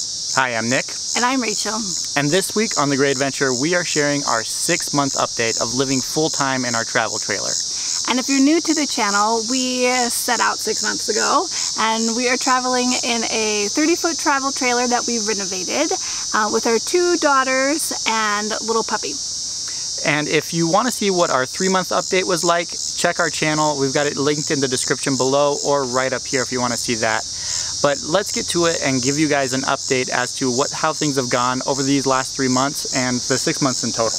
Hi, I'm Nick. And I'm Rachel. And this week on The Great Adventure, we are sharing our 6-month update of living full-time in our travel trailer. And if you're new to the channel, we set out 6 months ago, and we are traveling in a 30-foot travel trailer that we renovated with our 2 daughters and little puppy. And if you want to see what our 3-month update was like, check our channel. We've got it linked in the description below or right up here if you want to see that. But let's get to it and give you guys an update as to how things have gone over these last 3 months and the 6 months in total.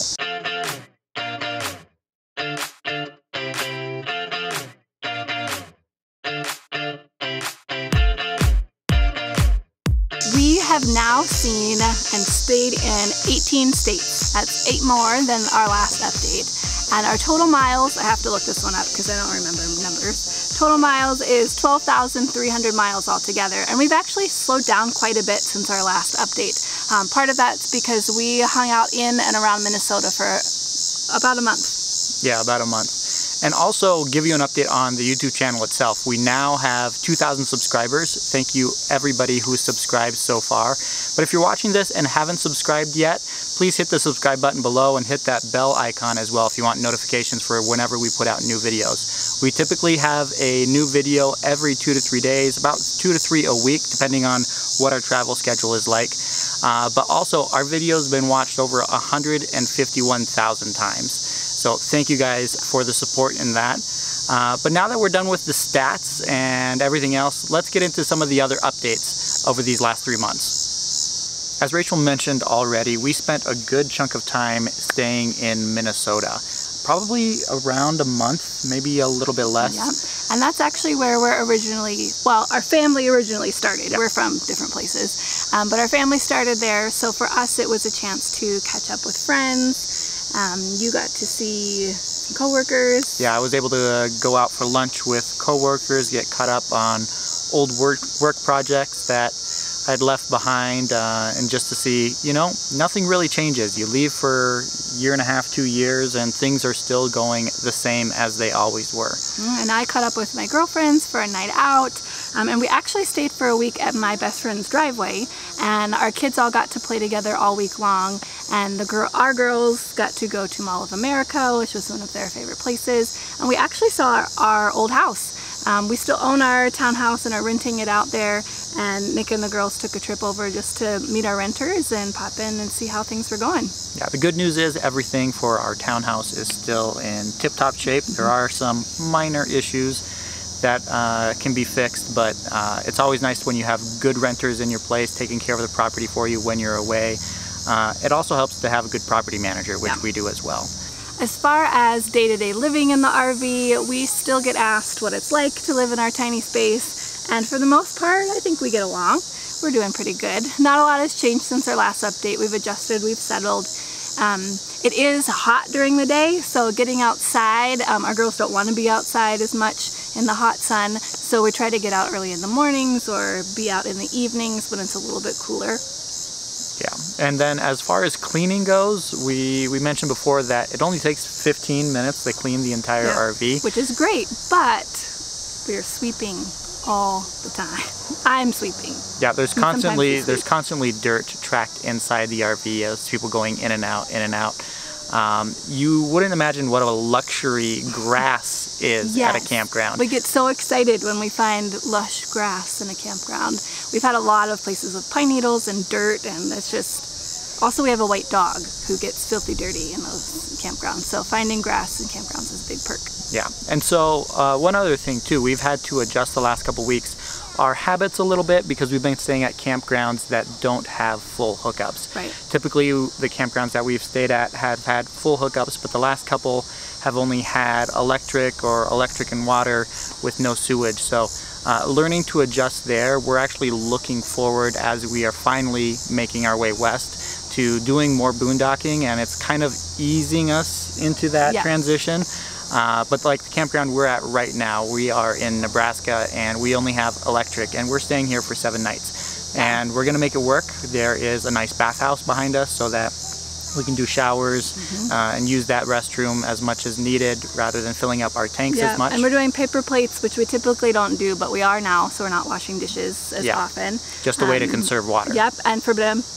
We have now seen and stayed in 18 states. That's 8 more than our last update. And our total miles, I have to look this one up because I don't remember numbers. Total miles is 12,300 miles altogether. And we've actually slowed down quite a bit since our last update. Part of that's because we hung out in and around Minnesota for about a month. Yeah, about a month. And also give you an update on the YouTube channel itself. We now have 2,000 subscribers. Thank you everybody who's subscribed so far. But if you're watching this and haven't subscribed yet, please hit the subscribe button below and hit that bell icon as well if you want notifications for whenever we put out new videos. We typically have a new video every 2 to 3 days, about 2 to 3 a week, depending on what our travel schedule is like. But also, our video has been watched over 151,000 times. So thank you guys for the support in that. But now that we're done with the stats and everything else, let's get into some of the other updates over these last 3 months. As Rachel mentioned already, we spent a good chunk of time staying in Minnesota. Probably around a month, maybe a little bit less. Yeah, and that's actually where we're originally, well, our family originally started. Yep. We're from different places, but our family started there, so for us it was a chance to catch up with friends. You got to see coworkers. Yeah, I was able to go out for lunch with coworkers, get caught up on old work projects that I'd left behind, and just to see, you know, nothing really changes. You leave for a year and a half, 2 years, and things are still going the same as they always were. And I caught up with my girlfriends for a night out, and we actually stayed for a week at my best friend's driveway, and our kids all got to play together all week long, and our girls got to go to Mall of America, which was one of their favorite places, and we actually saw our old house. We still own our townhouse and are renting it out there, and Nick and the girls took a trip over just to meet our renters and pop in and see how things were going. Yeah, the good news is everything for our townhouse is still in tip-top shape. There are some minor issues that can be fixed, but it's always nice when you have good renters in your place taking care of the property for you when you're away. It also helps to have a good property manager, which we do as well. As far as day-to-day living in the RV, we still get asked what it's like to live in our tiny space, and for the most part, I think we get along. We're doing pretty good. Not a lot has changed since our last update. We've adjusted, we've settled. It is hot during the day, so getting outside, our girls don't want to be outside as much in the hot sun, so we try to get out early in the mornings or be out in the evenings when it's a little bit cooler. Yeah, and then as far as cleaning goes, we mentioned before that it only takes 15 minutes to clean the entire RV. Which is great, but we're sweeping all the time. I'm sweeping. Yeah, there's constantly dirt tracked inside the RV as people going in and out, in and out. You wouldn't imagine what a luxury grass is at a campground. We get so excited when we find lush grass in a campground. We've had a lot of places with pine needles and dirt, and it's just... Also, we have a white dog who gets filthy dirty in those campgrounds, so finding grass in campgrounds is a big perk. Yeah, and so one other thing too, we've had to adjust the last couple weeks our habits a little bit because we've been staying at campgrounds that don't have full hookups. Right. Typically, the campgrounds that we've stayed at have had full hookups, but the last couple have only had electric or electric and water with no sewage. So learning to adjust there, we're actually looking forward as we are finally making our way west to doing more boondocking, and it's kind of easing us into that transition. But like the campground we're at right now, we are in Nebraska and we only have electric, and we're staying here for 7 nights. And we're gonna make it work. There is a nice bathhouse behind us so that We can do showers and use that restroom as much as needed rather than filling up our tanks as much. And we're doing paper plates, which we typically don't do, but we are now, so we're not washing dishes as often. Just a way to conserve water. Yep, and for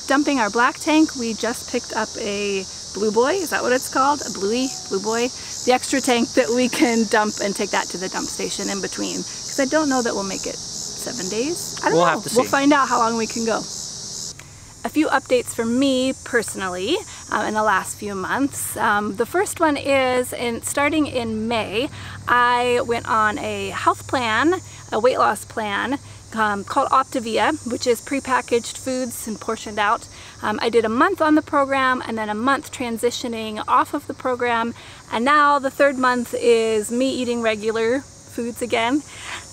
dumping our black tank, we just picked up a Blue Boy, is that what it's called? A Blue Boy? The extra tank that we can dump and take that to the dump station in between. Because I don't know that we'll make it 7 days. I don't know. We'll have to see. We'll find out how long we can go. A few updates for me personally in the last few months. The first one is starting in May, I went on a health plan, a weight loss plan called Optavia, which is prepackaged foods and portioned out. I did a month on the program and then a month transitioning off of the program, and now the third month is me eating regular foods again.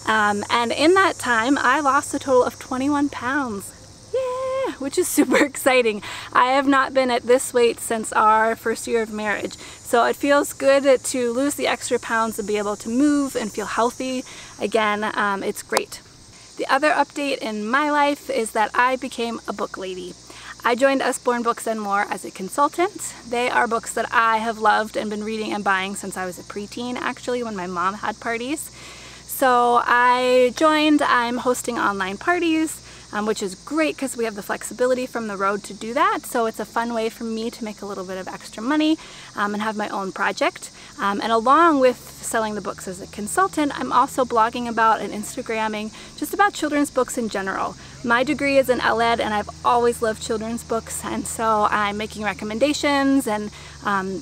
And in that time I lost a total of 21 pounds. Yeah, which is super exciting. I have not been at this weight since our first year of marriage. So it feels good to lose the extra pounds and be able to move and feel healthy again. It's great. The other update in my life is that I became a book lady. I joined Usborne Books and More as a consultant. They are books that I have loved and been reading and buying since I was a preteen, actually, when my mom had parties. So I joined. I'm hosting online parties, which is great because we have the flexibility from the road to do that. So it's a fun way for me to make a little bit of extra money and have my own project. And along with selling the books as a consultant, I'm also blogging about and Instagramming just about children's books in general. My degree is in LEd and I've always loved children's books, and so I'm making recommendations and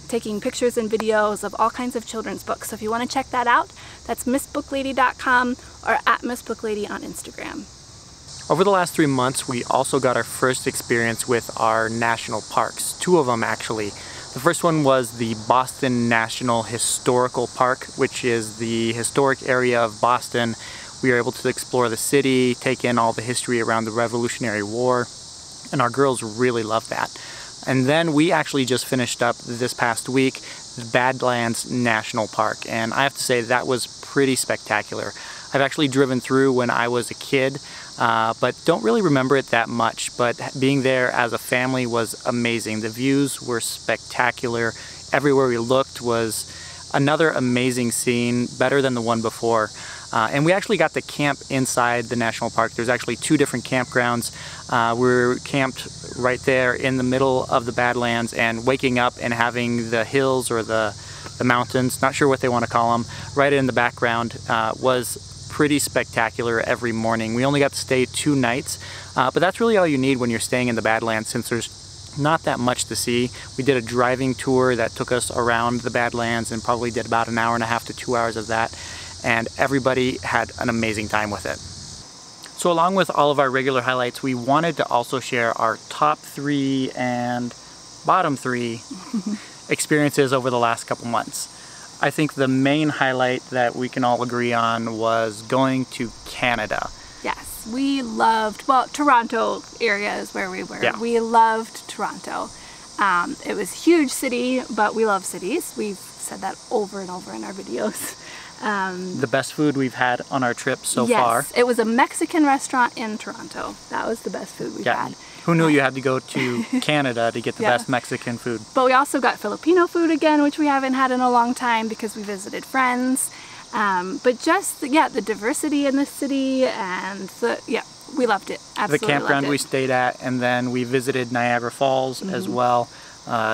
taking pictures and videos of all kinds of children's books. So if you want to check that out, that's missbooklady.com or at missbooklady on Instagram. Over the last 3 months, we also got our first experience with our national parks. 2 of them, actually. The first one was the Boston National Historical Park, which is the historic area of Boston. We were able to explore the city, take in all the history around the Revolutionary War, and our girls really loved that. And then we actually just finished up this past week the Badlands National Park, and I have to say that was pretty spectacular. I've actually driven through when I was a kid, but don't really remember it that much. But being there as a family was amazing. The views were spectacular. Everywhere we looked was another amazing scene, better than the one before. And we actually got to camp inside the national park. There's actually 2 different campgrounds. We're camped right there in the middle of the Badlands, and waking up and having the hills or the mountains, not sure what they want to call them, right in the background was pretty spectacular every morning. We only got to stay 2 nights, but that's really all you need when you're staying in the Badlands, since there's not that much to see. We did a driving tour that took us around the Badlands and probably did about 1.5 hours to 2 hours of that, and everybody had an amazing time with it. So along with all of our regular highlights, we wanted to also share our top 3 and bottom 3 experiences over the last couple months. I think the main highlight that we can all agree on was going to Canada. Yes, we loved, well, Toronto area is where we were. Yeah. We loved Toronto. It was a huge city, but we love cities. We've said that over and over in our videos. The best food we've had on our trip so far. Yes, it was a Mexican restaurant in Toronto. That was the best food we've had. Who knew you had to go to Canada to get the best Mexican food? But we also got Filipino food again, which we haven't had in a long time because we visited friends. But just, the diversity in the city, and we loved it. Absolutely. The campground we stayed at, and then we visited Niagara Falls as well.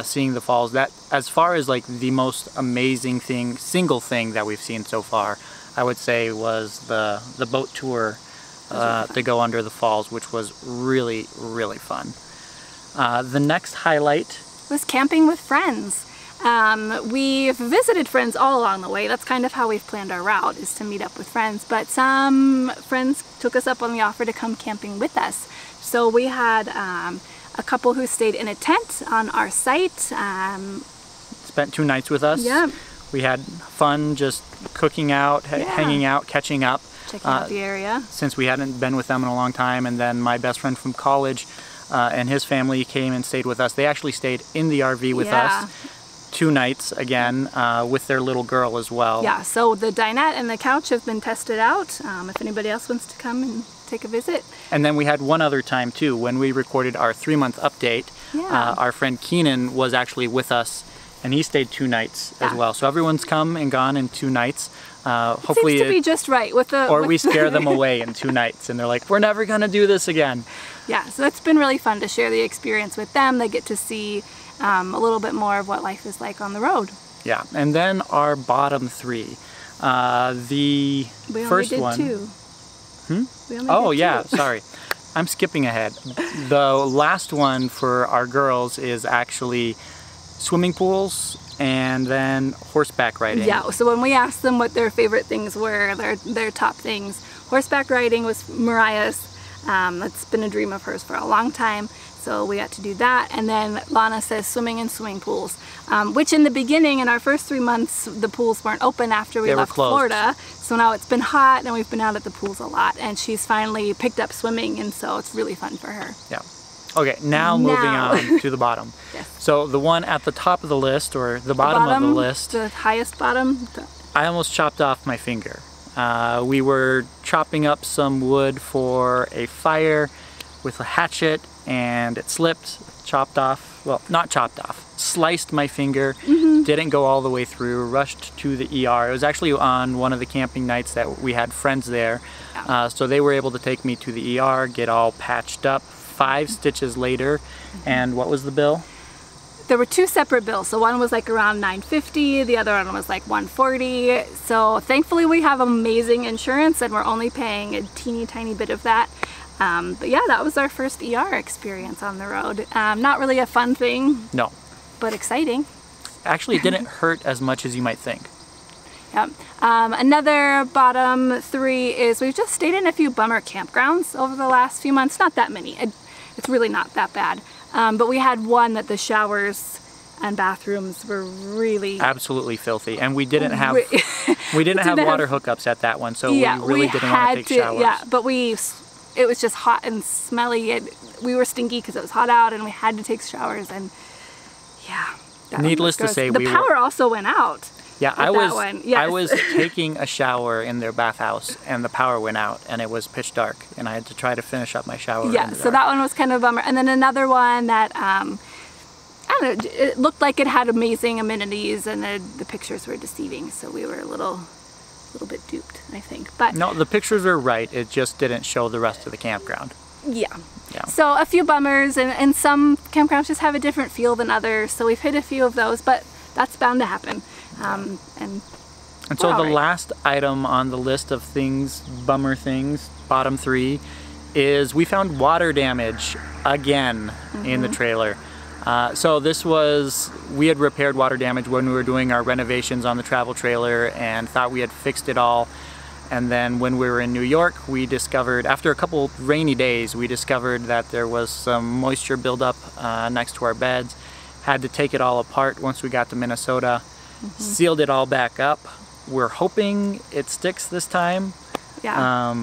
Seeing the falls, that as far as like the most amazing single thing that we've seen so far, I would say was the boat tour to go under the falls, which was really, really fun. The next highlight was camping with friends. We've visited friends all along the way. That's kind of how we've planned our route, is to meet up with friends, but some friends took us up on the offer to come camping with us. So we had a couple who stayed in a tent on our site. Spent 2 nights with us. Yeah. We had fun just cooking out, hanging out, catching up. Checking out the area. Since we hadn't been with them in a long time, and then my best friend from college and his family came and stayed with us. They actually stayed in the RV with us 2 nights again with their little girl as well. Yeah, so the dinette and the couch have been tested out. If anybody else wants to come and take a visit. And then we had one other time too, when we recorded our 3-month update. Yeah. Our friend Keenan was actually with us, and he stayed 2 nights as well. So everyone's come and gone in 2 nights. Hopefully, seems to be just right with the. Or we scare them away in 2 nights, and they're like, "We're never gonna do this again." Yeah, so it's been really fun to share the experience with them. They get to see a little bit more of what life is like on the road. Yeah, and then our bottom 3. The first one. We only Oh did yeah, 2. sorry. I'm skipping ahead. The last one for our girls is actually swimming pools and then horseback riding. Yeah, so when we asked them what their favorite things were, their top things, horseback riding was Mariah's. That's been a dream of hers for a long time. So we got to do that. And then Lana says swimming in swimming pools, which in the beginning, in our first 3 months, the pools weren't open after we left Florida. So now it's been hot and we've been out at the pools a lot. And she's finally picked up swimming, and so it's really fun for her. Yeah. Okay, now moving on to the bottom. Yes. So the one at the top of the list, or the bottom of the list. The highest bottom. I almost chopped off my finger. We were chopping up some wood for a fire with a hatchet, and it slipped, chopped off, well, not chopped off, sliced my finger, didn't go all the way through, rushed to the ER. It was actually on one of the camping nights that we had friends there, so they were able to take me to the ER, get all patched up. 5 stitches later, and what was the bill? There were 2 separate bills. So one was like around $950, the other one was like $140. So thankfully we have amazing insurance and we're only paying a teeny tiny bit of that. But yeah, that was our first ER experience on the road. Not really a fun thing. No. But exciting. Actually, it didn't hurt as much as you might think. Yep. Another bottom 3 is we've just stayed in a few bummer campgrounds over the last few months. Not that many. It's really not that bad. But we had one that the showers and bathrooms were really absolutely filthy, and we didn't have water hookups at that one, so yeah, we really didn't want to take showers. Yeah, but it was just hot and smelly. We were stinky because it was hot out, and we had to take showers. And yeah, needless to say, the power also went out. Yeah, I was taking a shower in their bathhouse and the power went out and it was pitch dark and I had to try to finish up my shower. Yeah, so that one was kind of a bummer. And then another one that, I don't know, it looked like it had amazing amenities and the pictures were deceiving. So we were a little bit duped, I think. But no, the pictures were right. It just didn't show the rest of the campground. Yeah. So a few bummers, and some campgrounds just have a different feel than others. So we've hit a few of those, but that's bound to happen. And so the last item on the list of things, bummer things, bottom 3, is we found water damage again in the trailer. So this was, we had repaired water damage when we were doing our renovations on the travel trailer and thought we had fixed it all. And then when we were in New York, we discovered, after a couple rainy days, we discovered that there was some moisture buildup next to our beds. Had to take it all apart once we got to Minnesota. Sealed it all back up. We're hoping it sticks this time. Yeah.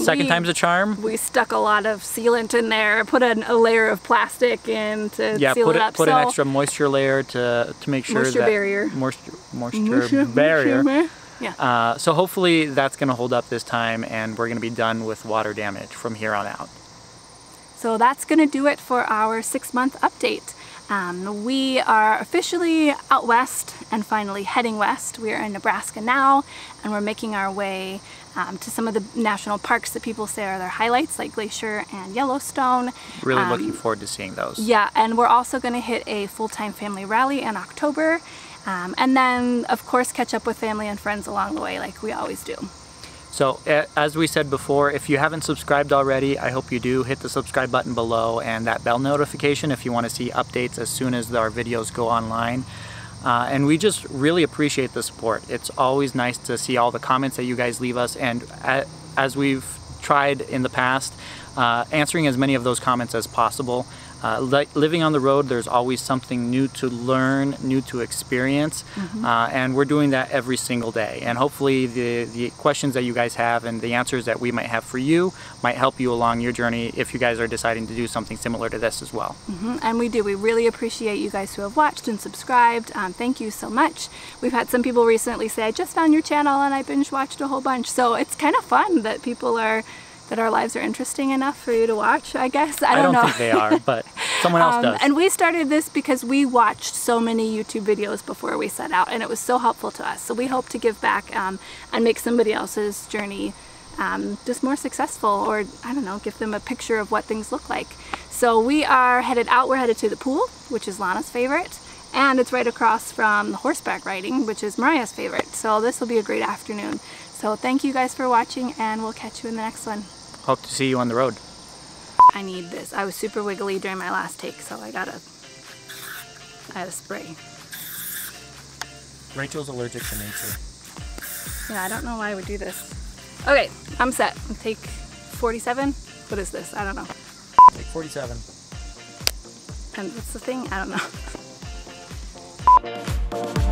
Second time's a charm. We stuck a lot of sealant in there, put a layer of plastic in to seal it up. Put an extra moisture layer to make sure moisture that barrier. Moisture barrier. Yeah. So hopefully that's going to hold up this time and we're going to be done with water damage from here on out. So that's going to do it for our 6-month update. We are officially out west and finally heading west. We are in Nebraska now and we're making our way to some of the national parks that people say are their highlights, like Glacier and Yellowstone. Really looking forward to seeing those. Yeah, and we're also going to hit a full-time family rally in October. And then, of course, catch up with family and friends along the way like we always do. So, as we said before, if you haven't subscribed already, I hope you do. Hit the subscribe button below and that bell notification if you want to see updates as soon as our videos go online. And we just really appreciate the support. It's always nice to see all the comments that you guys leave us, and as we've tried in the past, answering as many of those comments as possible. Living on the road, there's always something new to learn, new to experience, and we're doing that every single day. And hopefully the questions that you guys have and the answers that we might have for you might help you along your journey if you guys are deciding to do something similar to this as well. And we do. We really appreciate you guys who have watched and subscribed. Thank you so much. We've had some people recently say, I just found your channel and I binge watched a whole bunch. So it's kind of fun that people are that our lives are interesting enough for you to watch, I guess. I don't know. think they are, but someone else does. And we started this because we watched so many YouTube videos before we set out, and it was so helpful to us. So we hope to give back and make somebody else's journey just more successful, or I don't know, give them a picture of what things look like. So we are headed out. We're headed to the pool, which is Lana's favorite, and it's right across from the horseback riding, which is Mariah's favorite. So this will be a great afternoon. So thank you guys for watching, and we'll catch you in the next one. Hope to see you on the road. I need this. I was super wiggly during my last take, so I had a spray. Rachel's allergic to nature. Yeah, I don't know why we do this. Okay, I'm set. Take 47? What is this? I don't know. Take 47. And what's the thing? I don't know.